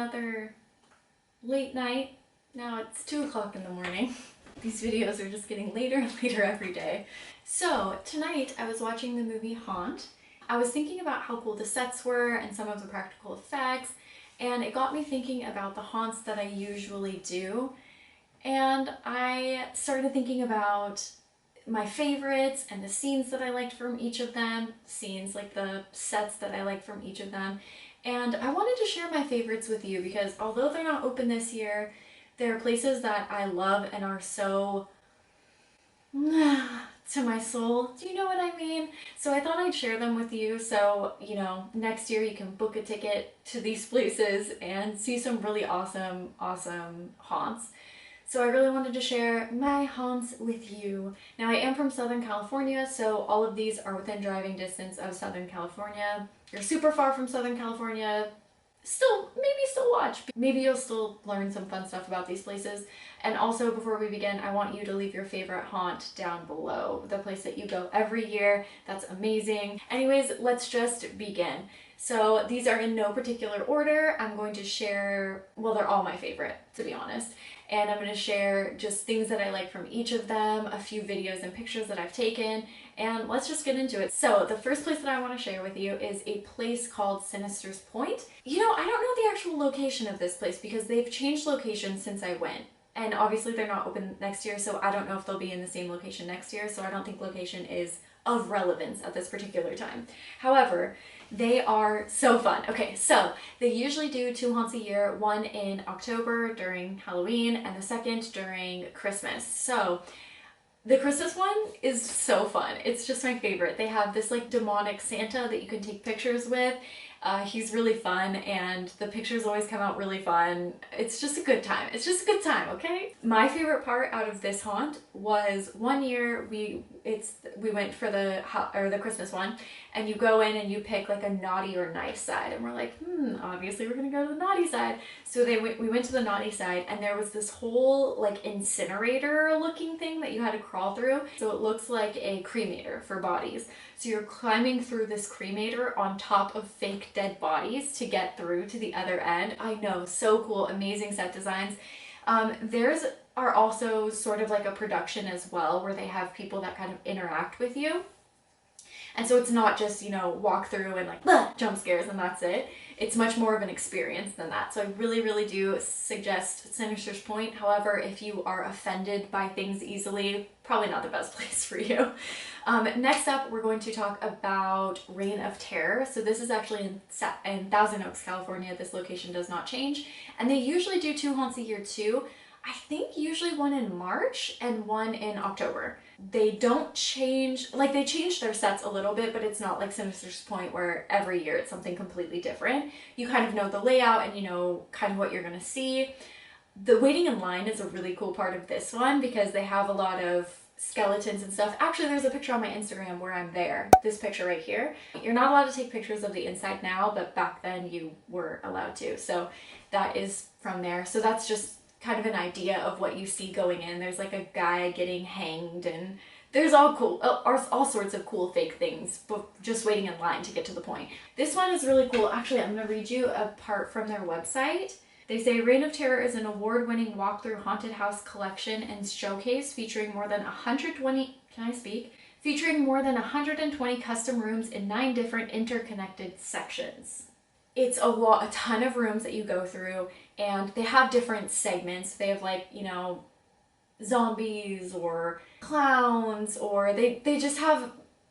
another late night. Now it's 2 o'clock in the morning. These videos are just getting later and later every day. So tonight I was watching the movie Haunt. I was thinking about how cool the sets were and some of the practical effects, and it got me thinking about the haunts that I usually do. And I started thinking about my favorites and the scenes that I liked from each of them, scenes like the sets that I liked from each of them. And I wanted to share my favorites with you because although they're not open this year, there are places that I love and are so to my soul. Do you know what I mean? So I thought I'd share them with you so, next year you can book a ticket to these places and see some really awesome haunts. So I really wanted to share my haunts with you. Now I am from Southern California, so all of these are within driving distance of Southern California. If you're super far from Southern California, maybe still watch. Maybe you'll still learn some fun stuff about these places. And also, before we begin, I want you to leave your favorite haunt down below. The place that you go every year. That's amazing. Anyways, let's just begin. So these are in no particular order. I'm going to share, well, they're all my favorite, to be honest. And I'm going to share just things that I like from each of them, a few videos and pictures that I've taken, and let's just get into it. So the first place that I want to share with you is a place called Sinisters Point. I don't know the actual location of this place because they've changed locations since I went. And obviously they're not open next year, so I don't know if they'll be in the same location next year, so I don't think location is of relevance at this particular time. However, they are so fun. Okay, so they usually do 2 haunts a year, one in October during Halloween and the second during Christmas. So the Christmas one is so fun. It's just my favorite. They have this like demonic Santa that you can take pictures with. He's really fun and the pictures always come out really fun. It's just a good time. It's just a good time, okay? My favorite part out of this haunt was one year we went for the Christmas one, and you go in and you pick like a naughty or nice side, and we're like, obviously we're gonna go to the naughty side. So we went to the naughty side, and there was this whole like incinerator looking thing that you had to crawl through. So it looks like a cremator for bodies. So you're climbing through this cremator on top of fake dead bodies to get through to the other end. I know, so cool, amazing set designs. Theirs are also sort of like a production as well, where they have people that kind of interact with you. And so it's not just, walk through and like jump scares and that's it. It's much more of an experience than that. So I really, really do suggest Sinisters Point. However, if you are offended by things easily, probably not the best place for you. Next up, we're going to talk about Reign of Terror. So this is actually in Thousand Oaks, California. This location does not change. And they usually do 2 haunts a year too. I think usually one in March and one in October. They don't change, they changed their sets a little bit, but it's not like Sinisters Point where every year it's something completely different. You kind of know the layout and you know kind of what you're gonna see. The waiting in line is a really cool part of this one because they have a lot of skeletons and stuff. Actually, there's a picture on my Instagram where I'm there. This picture right here. You're not allowed to take pictures of the inside now, but back then you were allowed to. So that is from there. So that's just kind of an idea of what you see going in. There's like a guy getting hanged and there's all sorts of cool fake things, but just waiting in line to get to the point. This one is really cool. Actually, I'm going to read you a part from their website. They say Reign of Terror is an award-winning walkthrough haunted house collection and showcase featuring more than 120, featuring more than 120 custom rooms in 9 different interconnected sections. It's a ton of rooms that you go through, and they have different segments. They have zombies or clowns, or they just have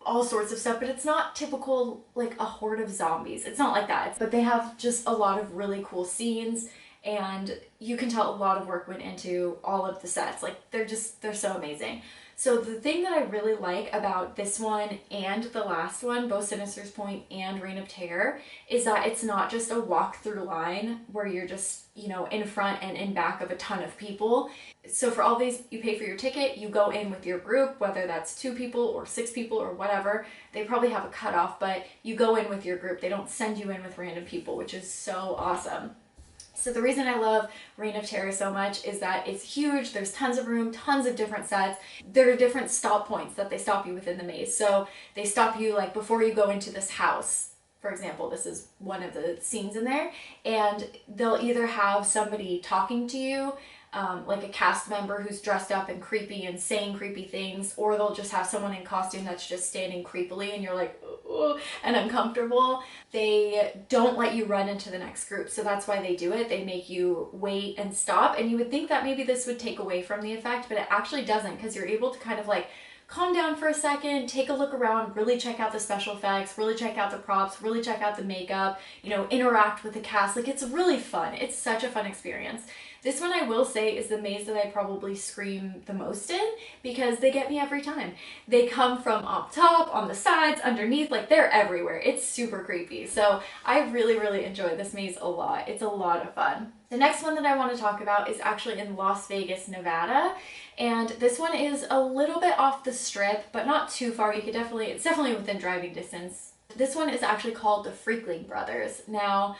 all sorts of stuff, but it's not typical like a horde of zombies. It's not like that. But they have just a lot of really cool scenes, and you can tell a lot of work went into all of the sets. They're so amazing. So the thing that I really like about this one and the last one, both Sinisters Point and Reign of Terror, is that it's not just a walk-through line where you're just, in front and in back of a ton of people. So for all these, you pay for your ticket, you go in with your group, whether that's 2 people or 6 people or whatever. They probably have a cutoff, but you go in with your group. They don't send you in with random people, which is so awesome. So the reason I love Reign of Terror so much is that it's huge, there's tons of room, tons of different sets. There are different stop points that they stop you within the maze. So they stop you before you go into this house. for example, this is one of the scenes in there, and they'll either have somebody talking to you, like a cast member who's dressed up and creepy and saying creepy things, or they'll just have someone in costume that's just standing creepily and you're like, ooh, and uncomfortable. They don't let you run into the next group, so that's why they do it. They make you wait and stop, and you would think that maybe this would take away from the effect, but it actually doesn't, because you're able to kind of like calm down for a second, take a look around, really check out the special effects, really check out the props, really check out the makeup, you know, interact with the cast. Like, it's really fun. It's such a fun experience. This one, I will say, is the maze that I probably scream the most in, because they get me every time. They come from up top, on the sides, underneath, like they're everywhere. It's super creepy. So I really, really enjoy this maze a lot. It's a lot of fun. The next one that I want to talk about is actually in Las Vegas, Nevada. And this one is a little bit off the strip, but not too far. You could definitely, it's definitely within driving distance. This one is actually called the Freakling Brothers. Now,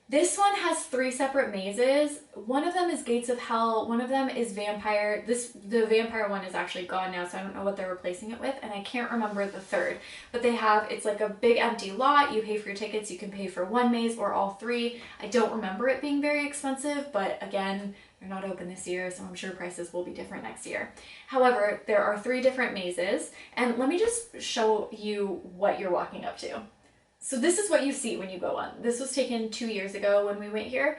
this one has 3 separate mazes. One of them is Gates of Hell, one of them is Vampire. The Vampire one is actually gone now, so I don't know what they're replacing it with, and I can't remember the third. But they have, it's like a big empty lot. You pay for your tickets, you can pay for one maze or all 3. I don't remember it being very expensive, but again, they're not open this year, so I'm sure prices will be different next year. However, there are 3 different mazes, and let me just show you what you're walking up to. So this is what you see when you go on. This was taken 2 years ago when we went here.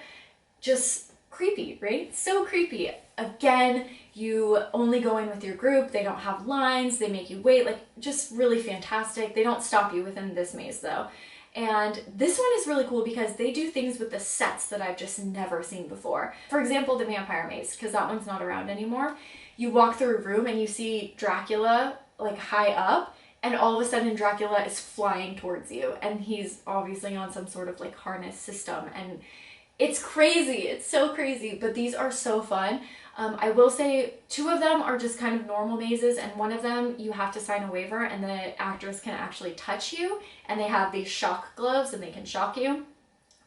Just creepy, right? So creepy. Again, you only go in with your group. They don't have lines. They make you wait. Like, just really fantastic. They don't stop you within this maze though. And this one is really cool because they do things with the sets that I've just never seen before. For example, the Vampire Maze, because that one's not around anymore. You walk through a room and you see Dracula like high up, and all of a sudden Dracula is flying towards you, and he's obviously on some sort of like harness system, and it's crazy. It's so crazy, but these are so fun. I will say 2 of them are just kind of normal mazes, and one of them you have to sign a waiver and the actors can actually touch you, and they have these shock gloves and they can shock you,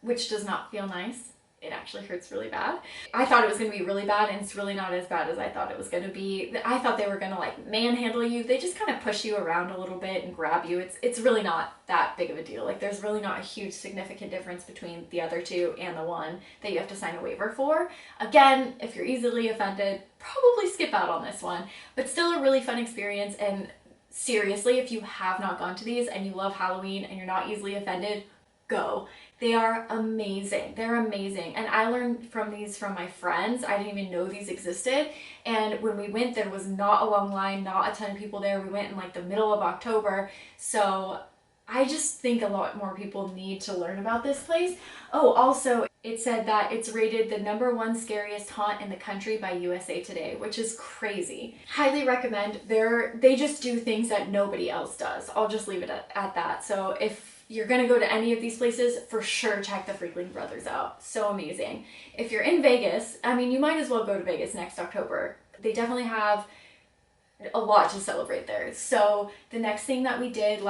which does not feel nice. It actually hurts really bad. I thought it was going to be really bad, and it's really not as bad as I thought it was going to be. I thought they were going to like manhandle you. They just kind of push you around a little bit and grab you. It's really not that big of a deal. Like, there's really not a huge significant difference between the other 2 and the one that you have to sign a waiver for. Again, if you're easily offended, probably skip out on this one, but still a really fun experience. And seriously, if you have not gone to these and you love Halloween and you're not easily offended, go. They are amazing. They're amazing. And I learned from these from my friends. I didn't even know these existed. And when we went, there was not a long line, not a ton of people there. We went in like the middle of October. So I just think a lot more people need to learn about this place. Oh, also, it said that it's rated the #1 scariest haunt in the country by USA Today, which is crazy. Highly recommend. They just do things that nobody else does. I'll just leave it at that. So if you're gonna go to any of these places, for sure check the Freakling Brothers out. So amazing. If you're in Vegas, I mean, you might as well go to Vegas next October. They definitely have a lot to celebrate there. So the next thing that we did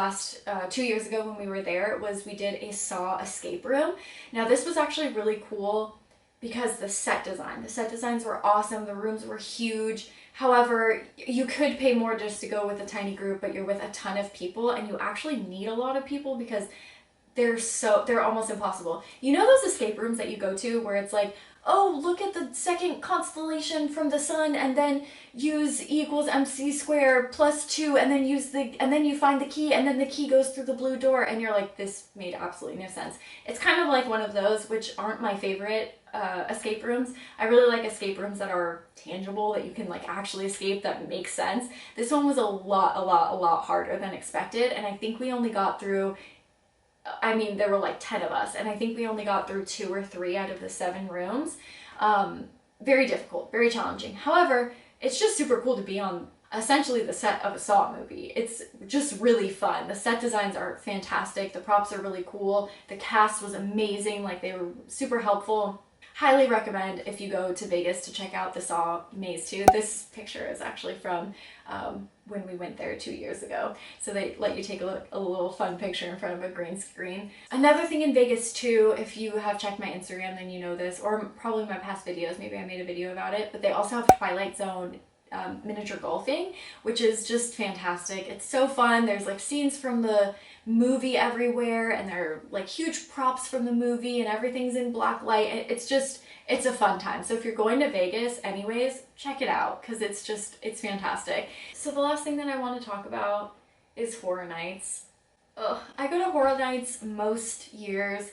2 years ago when we were there was we did a Saw escape room. Now this was actually really cool because the set designs were awesome. The rooms were huge. However, you could pay more just to go with a tiny group, but you're with a ton of people, and you actually need a lot of people because they're almost impossible. You know those escape rooms that you go to where it's like, oh, look at the second constellation from the sun, and then use E=mc² +2, and then you find the key, and then the key goes through the blue door, and you're like, this made absolutely no sense. It's kind of like one of those, which aren't my favorite escape rooms. I really like escape rooms that are tangible, that you can like actually escape, that makes sense. This one was a lot harder than expected, and I think we only got through, I mean, there were like 10 of us, and I think we only got through 2 or 3 out of the 7 rooms. Very difficult, very challenging. However, it's just super cool to be on essentially the set of a Saw movie. It's just really fun. The set designs are fantastic. The props are really cool. The cast was amazing. Like, they were super helpful. Highly recommend if you go to Vegas to check out the Saw Maze 2. This picture is actually from when we went there 2 years ago. So they let you take a little fun picture in front of a green screen. Another thing in Vegas too, if you have checked my Instagram, then you know this, or probably my past videos, maybe I made a video about it, but they also have Twilight Zone miniature golfing, which is just fantastic. It's so fun. There's like scenes from the movie everywhere, and there are like huge props from the movie, and everything's in black light. It's a fun time. So if you're going to Vegas anyways, check it out because it's fantastic. So the last thing that I want to talk about is horror nights. Ugh, I go to horror nights most years.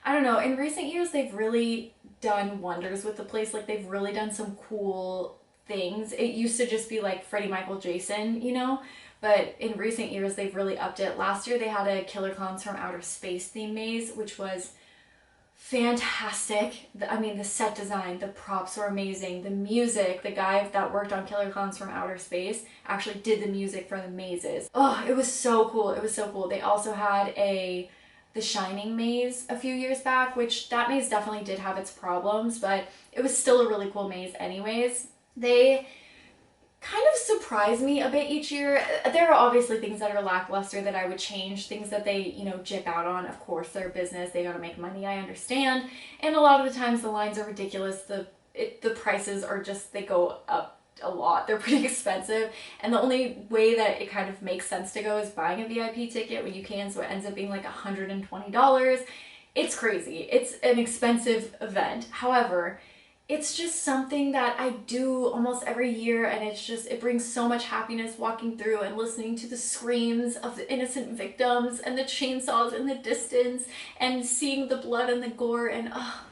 I don't know, in recent years they've really done wonders with the place. Like they've really done some cool things. It used to just be like Freddie, Michael, Jason, you know? But in recent years they've really upped it. Last year they had a Killer Clowns from Outer Space theme maze, which was fantastic. I mean, the set design, the props were amazing. The music, the guy that worked on Killer Clowns from Outer Space actually did the music for the mazes. Oh, it was so cool. It was so cool. They also had the Shining maze a few years back, which that maze definitely did have its problems, but it was still a really cool maze anyways. They kind of surprise me a bit each year. There are obviously things that are lackluster that I would change, things that they, you know, jip out on. Of course, their business, they gotta make money, I understand. And a lot of the times the lines are ridiculous. The prices are just, they go up a lot. They're pretty expensive. And the only way that it kind of makes sense to go is buying a VIP ticket when you can, so it ends up being like $120. It's crazy. It's an expensive event. However, it's just something that I do almost every year, and it brings so much happiness walking through and listening to the screams of the innocent victims and the chainsaws in the distance and seeing the blood and the gore, and oh,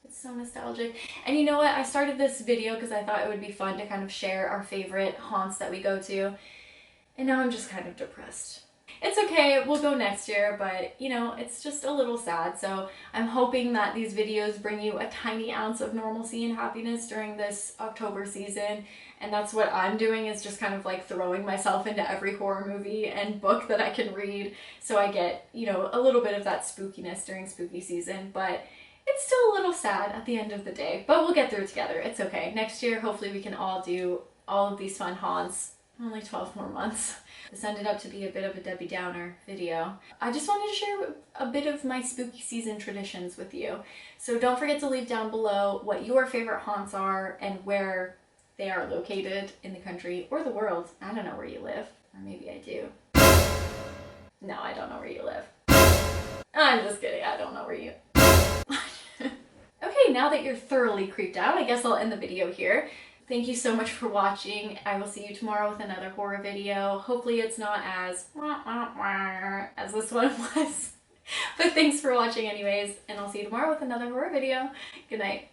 it's so nostalgic. And you know what? I started this video because I thought it would be fun to kind of share our favorite haunts that we go to, and now I'm just kind of depressed. It's okay, we'll go next year, but you know, it's just a little sad. So I'm hoping that these videos bring you a tiny ounce of normalcy and happiness during this October season. And that's what I'm doing, is just kind of like throwing myself into every horror movie and book that I can read. So I get, you know, a little bit of that spookiness during spooky season, but it's still a little sad at the end of the day. But we'll get through it together, it's okay. Next year, hopefully we can all do all of these fun haunts. Only 12 more months. This ended up to be a bit of a Debbie Downer video. I just wanted to share a bit of my spooky season traditions with you. So don't forget to leave down below what your favorite haunts are and where they are located in the country or the world. I don't know where you live, or maybe I do. No, I don't know where you live. I'm just kidding, I don't know where you... Okay, now that you're thoroughly creeped out, I guess I'll end the video here. Thank you so much for watching. I will see you tomorrow with another horror video. Hopefully it's not as this one was. But thanks for watching anyways, and I'll see you tomorrow with another horror video. Good night.